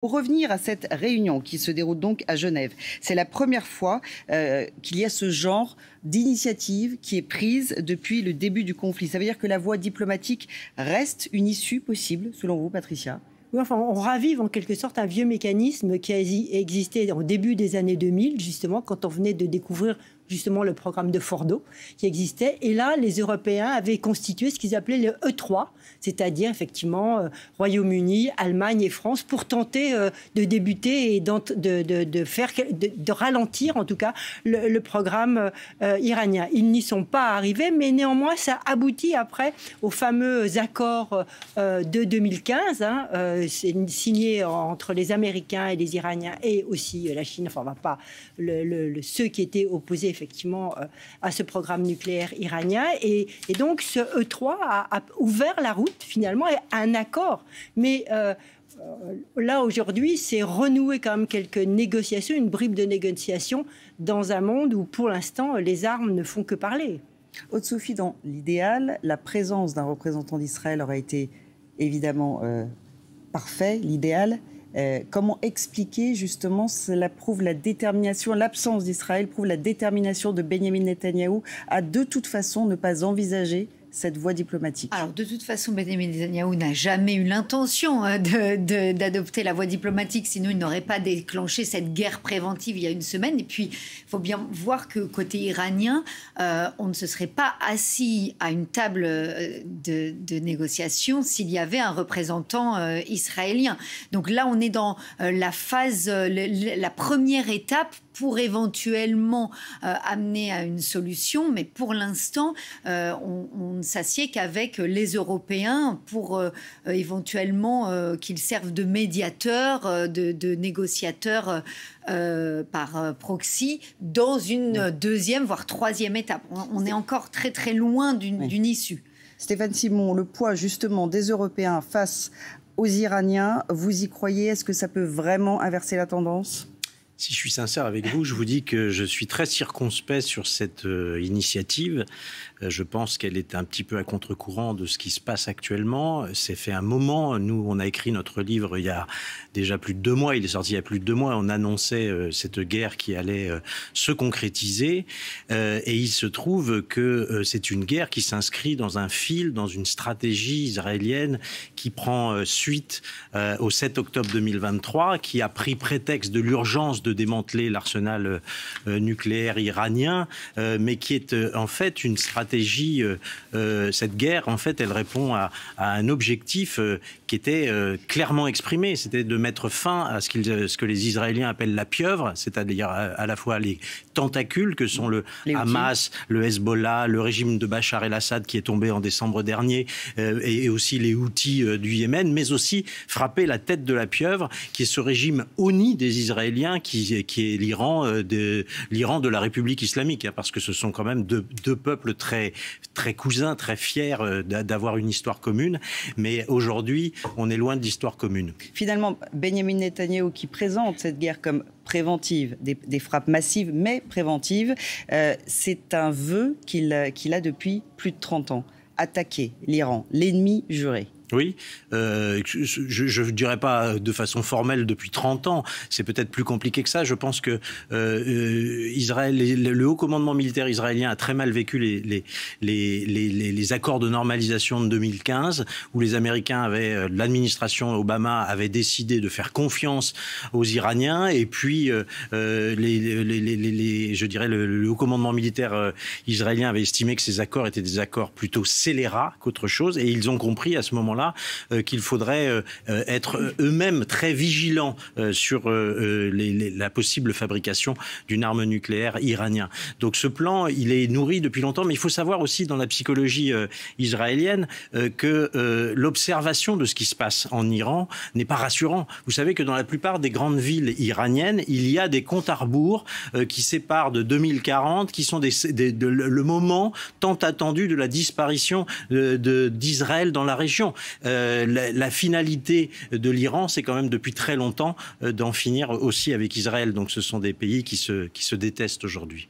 Pour revenir à cette réunion qui se déroule donc à Genève, c'est la première fois qu'il y a ce genre d'initiative qui est prise depuis le début du conflit. Ça veut dire que la voie diplomatique reste une issue possible, selon vous, Patricia ? Oui, enfin, on ravive en quelque sorte un vieux mécanisme qui a existé au début des années 2000, justement, quand on venait de découvrir justement le programme de Fordo qui existait. Et là, les Européens avaient constitué ce qu'ils appelaient le E3, c'est-à-dire effectivement Royaume-Uni, Allemagne et France, pour tenter de débuter et de ralentir en tout cas le programme iranien. Ils n'y sont pas arrivés, mais néanmoins ça aboutit après aux fameux accords de 2015, c'est signé entre les Américains et les Iraniens et aussi la Chine, enfin on va pas ceux qui étaient opposés effectivement à ce programme nucléaire iranien, et donc ce E3 a ouvert la route finalement à un accord, mais là aujourd'hui c'est renouer quand même quelques négociations, une bribe de négociations dans un monde où pour l'instant les armes ne font que parler. Aude-Sophie, dans l'idéal, la présence d'un représentant d'Israël aurait été évidemment parfait, l'idéal. Comment expliquer justement, cela prouve la détermination, l'absence d'Israël prouve la détermination de Benyamin Netanyahou à de toute façon ne pas envisager cette voie diplomatique? Alors, de toute façon, Benyamin Netanyahou n'a jamais eu l'intention d'adopter la voie diplomatique, sinon il n'aurait pas déclenché cette guerre préventive il y a une semaine. Et puis, il faut bien voir que côté iranien, on ne se serait pas assis à une table de négociation s'il y avait un représentant israélien. Donc là, on est dans la phase, la première étape pour éventuellement amener à une solution. Mais pour l'instant, on ne s'assied qu'avec les Européens pour éventuellement qu'ils servent de médiateurs, de négociateurs par proxy dans une deuxième, voire troisième étape. On est encore très très loin d'une issue. Stéphane Simon, le poids justement des Européens face aux Iraniens, vous y croyez? Est-ce que ça peut vraiment inverser la tendance ? Si je suis sincère avec vous, je vous dis que je suis très circonspect sur cette initiative. Je pense qu'elle est un petit peu à contre-courant de ce qui se passe actuellement. C'est fait un moment. Nous, on a écrit notre livre il y a déjà plus de 2 mois. Il est sorti il y a plus de 2 mois. On annonçait cette guerre qui allait se concrétiser. Et il se trouve que c'est une guerre qui s'inscrit dans un fil, dans une stratégie israélienne qui prend suite au 7 octobre 2023, qui a pris prétexte de l'urgence de démanteler l'arsenal nucléaire iranien, mais qui est en fait une stratégie. Cette guerre, en fait, elle répond à un objectif qui était clairement exprimé, c'était de mettre fin à ce que les Israéliens appellent la pieuvre, c'est-à-dire à la fois les tentacules que sont le Hamas, le Hezbollah, le régime de Bachar el-Assad qui est tombé en décembre dernier, et aussi les Houthis du Yémen, mais aussi frapper la tête de la pieuvre, qui est ce régime honni des Israéliens, qui est l'Iran de la République islamique, parce que ce sont quand même deux peuples très cousins, très fiers d'avoir une histoire commune. Mais aujourd'hui, on est loin de l'histoire commune. Finalement, Benyamin Netanyahou qui présente cette guerre comme préventive, des frappes massives mais préventives, c'est un vœu qu'il a depuis plus de 30 ans. Attaquer l'Iran, l'ennemi juré. Oui, je ne dirais pas de façon formelle depuis 30 ans, c'est peut-être plus compliqué que ça. Je pense que Israël, le haut commandement militaire israélien a très mal vécu les accords de normalisation de 2015, où les Américains l'administration Obama avait décidé de faire confiance aux Iraniens, et puis je dirais le haut commandement militaire israélien avait estimé que ces accords étaient des accords plutôt scélérats qu'autre chose, et ils ont compris à ce moment-là qu'il faudrait être eux-mêmes très vigilants sur la possible fabrication d'une arme nucléaire iranienne. Donc ce plan, il est nourri depuis longtemps, mais il faut savoir aussi dans la psychologie israélienne que l'observation de ce qui se passe en Iran n'est pas rassurant. Vous savez que dans la plupart des grandes villes iraniennes, il y a des comptes à rebours qui séparent de 2040, qui sont le moment tant attendu de la disparition d'Israël dans la région. La finalité de l'Iran, c'est quand même depuis très longtemps d'en finir aussi avec Israël. Donc ce sont des pays qui se détestent aujourd'hui.